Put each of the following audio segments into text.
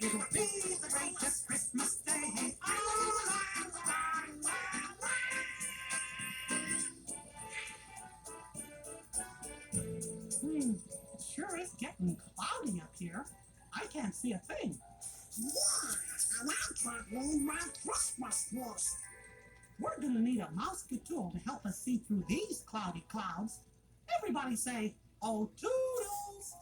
It'll be the greatest Christmas day. It sure is getting cloudy up here. I can't see a thing. Yeah, and I can't read my Christmas list. We're gonna need a mousetool to help us see through these cloudy clouds. Everybody say, "Oh, toodles!"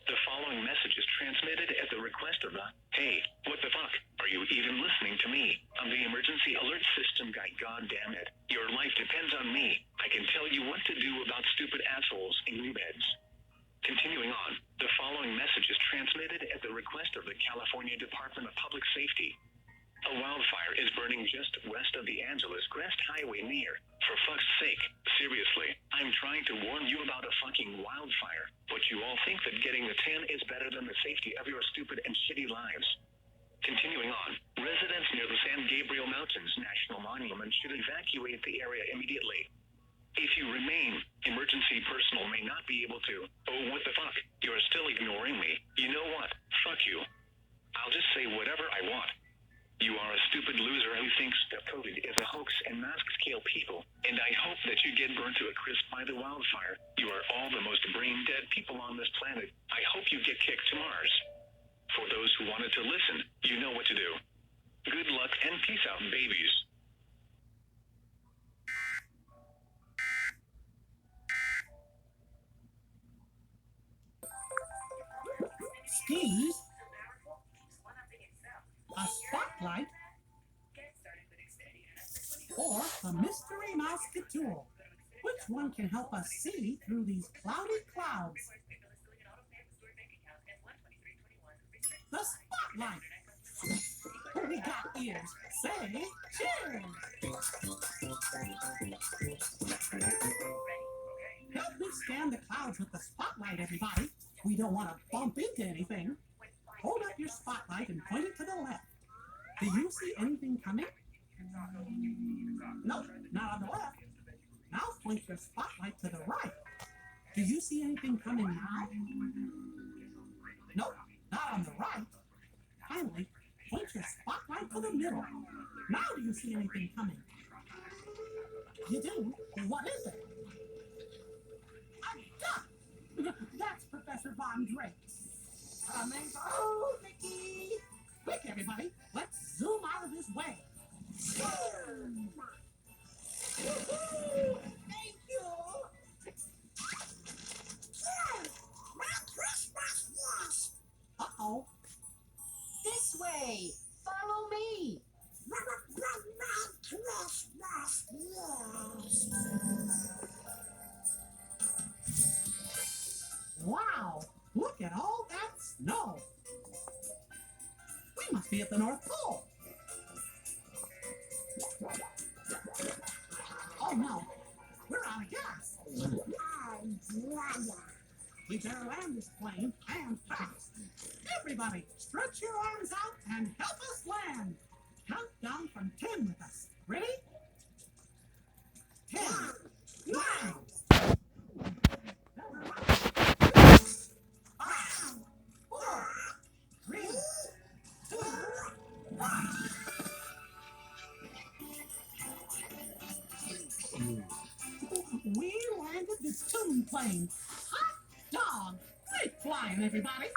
The following message is transmitted at the request of the, hey, what the fuck, are you even listening to me? I'm the emergency alert system guy, god damn it. Your life depends on me. I can tell you what to do about stupid assholes in new beds. Continuing on, the following message is transmitted at the request of the California Department of Public Safety. A wildfire is burning just west of the Angeles Crest Highway near. For fuck's sake, seriously, I'm trying to warn you about a fucking wildfire, but you all think that getting the tan is better than the safety of your stupid and shitty lives. Continuing on, residents near the San Gabriel Mountains National Monument should evacuate the area immediately. If you remain, emergency personnel may not be able to. Oh, what the fuck? You're still ignoring me. You know what? Fuck you. I'll just say whatever I want. You are a stupid loser who thinks that COVID is a hoax and masks kill people, and I hope that you get burned to a crisp by the wildfire. You are all the most brain-dead people on this planet. I hope you get kicked to Mars. For those who wanted to listen, you know what to do. Good luck and peace out, babies. Skis? A spotlight? Or a mystery mousetool? Which one can help us see through these cloudy clouds? The spotlight! We got ears. Say cheers! Help me scan the clouds with the spotlight, everybody. We don't want to bump into anything. Hold up your spotlight and point it to the left. Do you see anything coming? Nope, not on the left. Now point your spotlight to the right. Do you see anything coming now? Nope, not on the right. Finally, point your spotlight to the middle. Now do you see anything coming? You do? What is it? A duck! That's Professor Von Drake's. Oh, Mickey! Quick, everybody, let's zoom out of his way. Thank you. Here, my Christmas list. Uh-oh. This way! Follow me! My Christmas list. Wow! Look at all that snow! We must be at the North Pole. Oh no, we're out of gas. We better land this plane and fast. Everybody, stretch your arms out and help us land. Count down from 10 with us. Ready? 10, 9, 5, 4, 3, 2, 1. We landed the tune plane. Hot dog! Great flying, everybody.